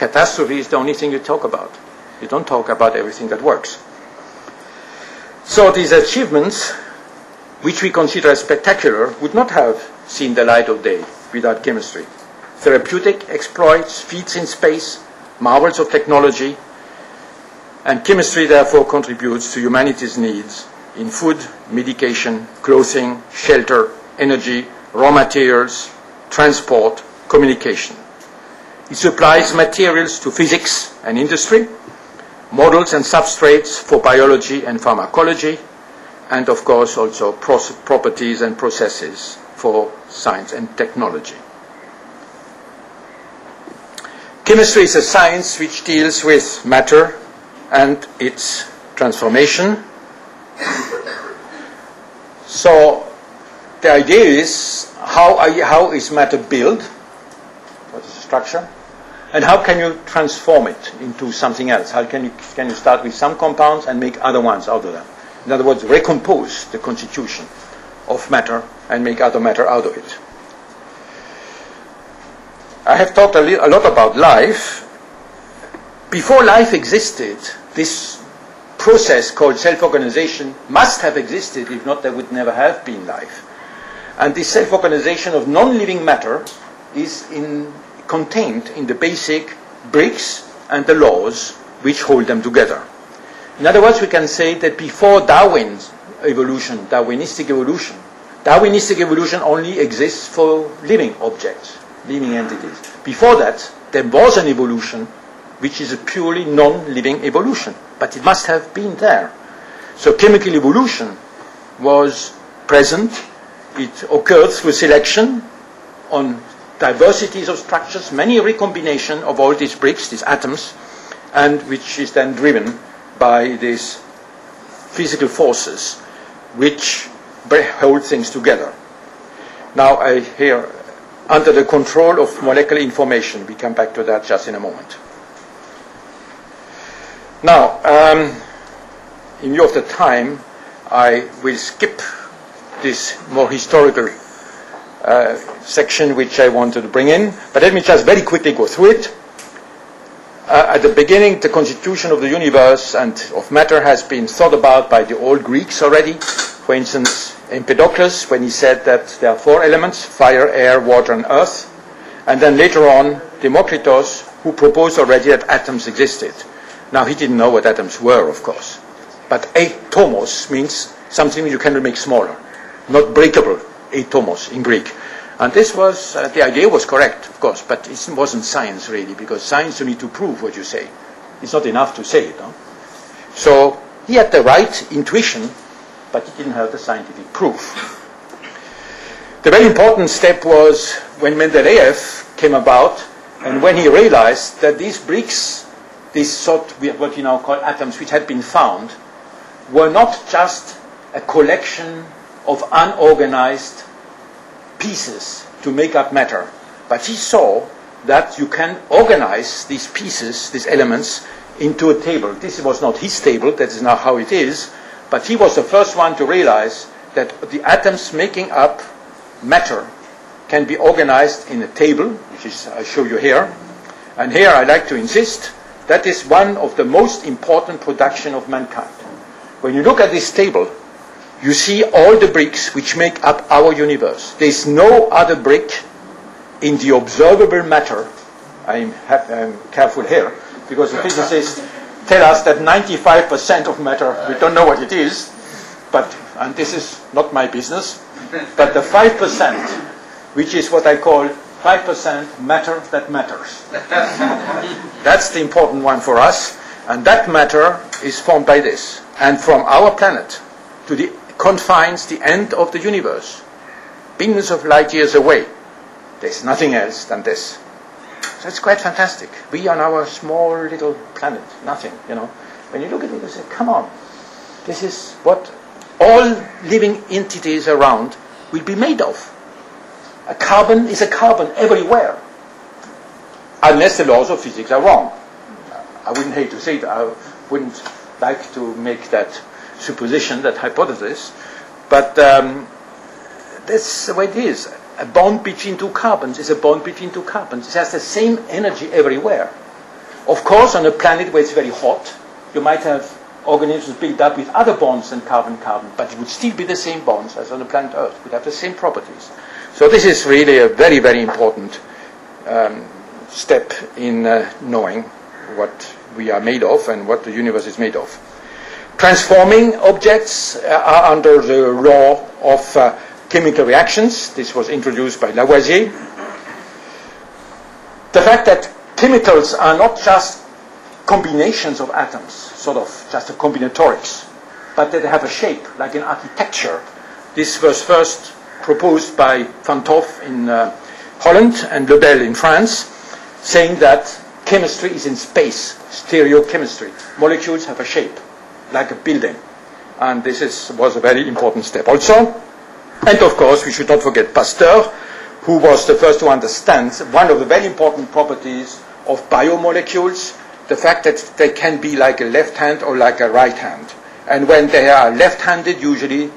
catastrophe is the only thing you talk about. You don't talk about everything that works. So these achievements, which we consider as spectacular, would not have seen the light of day without chemistry. Therapeutic exploits, feats in space, marvels of technology, and chemistry therefore contributes to humanity's needs in food, medication, clothing, shelter, energy, raw materials, transport, communication. It supplies materials to physics and industry, models and substrates for biology and pharmacology, and of course also properties and processes for science and technology. Chemistry is a science which deals with matter and its transformation. So the idea is how is matter built? What is the structure? And how can you transform it into something else? How can you start with some compounds and make other ones out of them? In other words, recompose the constitution of matter and make other matter out of it. I have talked a lot about life. Before life existed, this process called self-organization must have existed, if not there would never have been life. And this self-organization of non-living matter is contained in the basic bricks and the laws which hold them together. In other words, we can say that before Darwin's evolution, Darwinistic evolution only exists for living objects, living entities. Before that, there was an evolution which is a purely non-living evolution, but it must have been there. So chemical evolution was present. It occurred through selection on diversities of structures, many recombination of all these bricks, these atoms, and which is then driven by these physical forces which hold things together. Now here, under the control of molecular information, we come back to that just in a moment. Now, in view of the time, I will skip this more historical section which I wanted to bring in, but let me just very quickly go through it. At the beginning, the constitution of the universe and of matter has been thought about by the old Greeks already. For instance, Empedocles, when he said that there are four elements, fire, air, water, and earth. And then later on, Democritus, who proposed already that atoms existed. Now, he didn't know what atoms were, of course. But atomos means something you can make smaller, not breakable, atomos in Greek. And this was, the idea was correct, of course, but it wasn't science really, because science you need to prove what you say. It's not enough to say it. No? So he had the right intuition, but he didn't have the scientific proof. The very important step was when Mendeleev came about, and when he realized that these bricks, this sort, what we now call atoms, which had been found, were not just a collection of unorganized pieces to make up matter, but he saw that you can organize these pieces, these elements, into a table. This was not his table, that is not how it is, but he was the first one to realize that the atoms making up matter can be organized in a table, which is I show you here. And here I like to insist that is one of the most important production of mankind. When you look at this table, you see all the bricks which make up our universe. There is no other brick in the observable matter. I'm careful here, because the physicists tell us that 95% of matter, we don't know what it is, and this is not my business, but the 5%, which is what I call 5% matter that matters. That's the important one for us, and that matter is formed by this. And from our planet to the confines, the end of the universe, billions of light years away, there's nothing else than this. So it's quite fantastic. We on our small little planet, nothing, you know. When you look at it, you say, come on, this is what all living entities around will be made of. A carbon is a carbon everywhere, unless the laws of physics are wrong. I wouldn't hate to say that. I wouldn't like to make that supposition, that hypothesis, but that's the way it is. A bond between two carbons is a bond between two carbons. It has the same energy everywhere. Of course, on a planet where it's very hot, you might have organisms built up with other bonds than carbon-carbon, but it would still be the same bonds as on the planet Earth. It would have the same properties. So this is really a very, very important step in knowing what we are made of and what the universe is made of. Transforming objects are under the law of chemical reactions. This was introduced by Lavoisier. The fact that chemicals are not just combinations of atoms, sort of just a combinatorics, but that they have a shape, like in architecture. This was first proposed by Van 't Hoff in Holland and Lebel in France, saying that chemistry is in space, stereochemistry. Molecules have a shape, like a building. And this was a very important step also. And of course, we should not forget Pasteur, who was the first to understand one of the very important properties of biomolecules, the fact that they can be like a left hand or like a right hand. And when they are left-handed, usually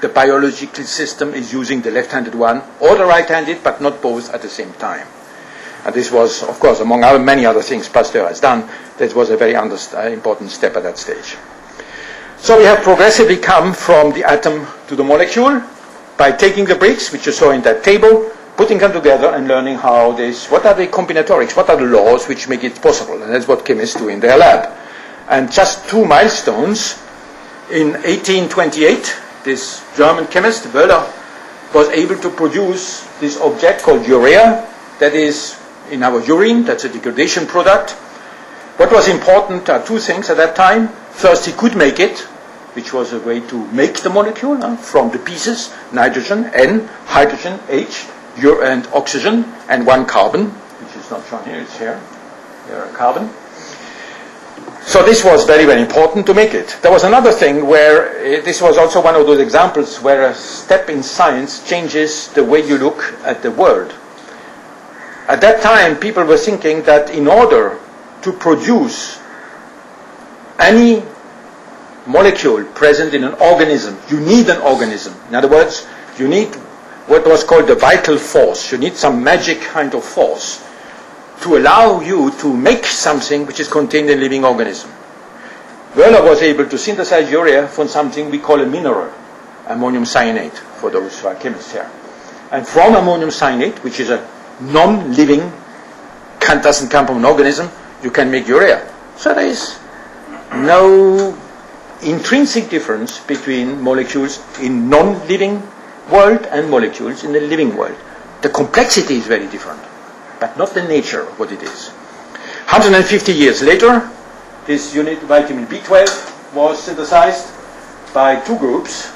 the biological system is using the left-handed one or the right-handed, but not both at the same time. And this was, of course, among many other things Pasteur has done, that was a very important step at that stage. So we have progressively come from the atom to the molecule by taking the bricks, which you saw in that table, putting them together and learning what are the combinatorics, what are the laws which make it possible. And that's what chemists do in their lab. And just two milestones. In 1828, this German chemist, Wöhler, was able to produce this object called urea, that is in our urine, that's a degradation product. What was important are two things at that time. First, he could make it, which was a way to make the molecule from the pieces, nitrogen, N, hydrogen, H, and oxygen, and one carbon, which is not shown here, it's here, a carbon. So this was very, very important to make it. There was another thing where this was also one of those examples where a step in science changes the way you look at the world. At that time, people were thinking that in order to produce any molecule present in an organism, you need an organism. In other words, you need what was called the vital force. You need some magic kind of force to allow you to make something which is contained in a living organism. Wöhler was able to synthesize urea from something we call a mineral, ammonium cyanate, for those who are chemists here. And from ammonium cyanate, which is a non-living, doesn't come from an organism, you can make urea. So there is no intrinsic difference between molecules in non-living world and molecules in the living world. The complexity is very different, but not the nature of what it is. 150 years later, this unit, vitamin B12, was synthesized by two groups.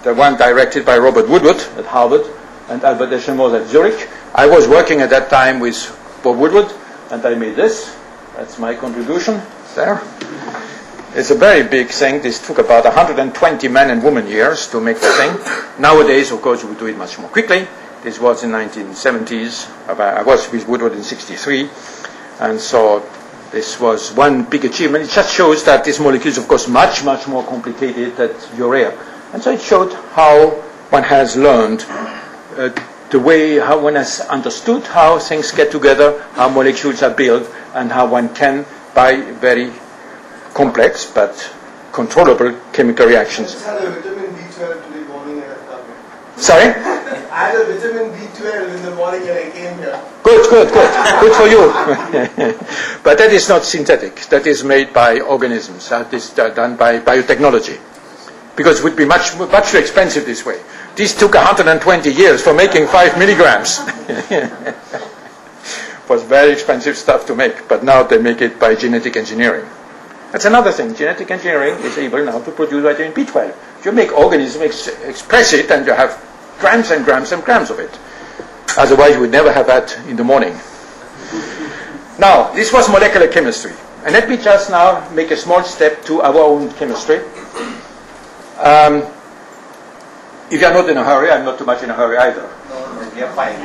The one directed by Robert Woodward at Harvard and Albert Deschamaux at Zurich. I was working at that time with Bob Woodward, and I made this. That's my contribution there. It's a very big thing. This took about 120 men and women years to make the thing. Nowadays, of course, we do it much more quickly. This was in 1970s. I was with Woodward in 63. And so this was one big achievement. It just shows that this molecule is, of course, much, much more complicated than urea. And so it showed how one has learned the way how one has understood how things get together, how molecules are built, and how one can, by very complex but controllable chemical reactions. I had a vitamin B12 today morning and I came. Sorry? I had a vitamin B12 in the morning and I came here. Good. Good for you. But that is not synthetic. That is made by organisms. That is done by biotechnology. Because it would be much too expensive this way. This took 120 years for making 5 milligrams. It was very expensive stuff to make, but now they make it by genetic engineering. That's another thing. Genetic engineering is able now to produce vitamin B12. You make organisms express it, and you have grams and grams and grams of it. Otherwise, you would never have that in the morning. Now, this was molecular chemistry. And let me just now make a small step to our own chemistry. If you are not in a hurry, I'm not too much in a hurry either. No, we are fine.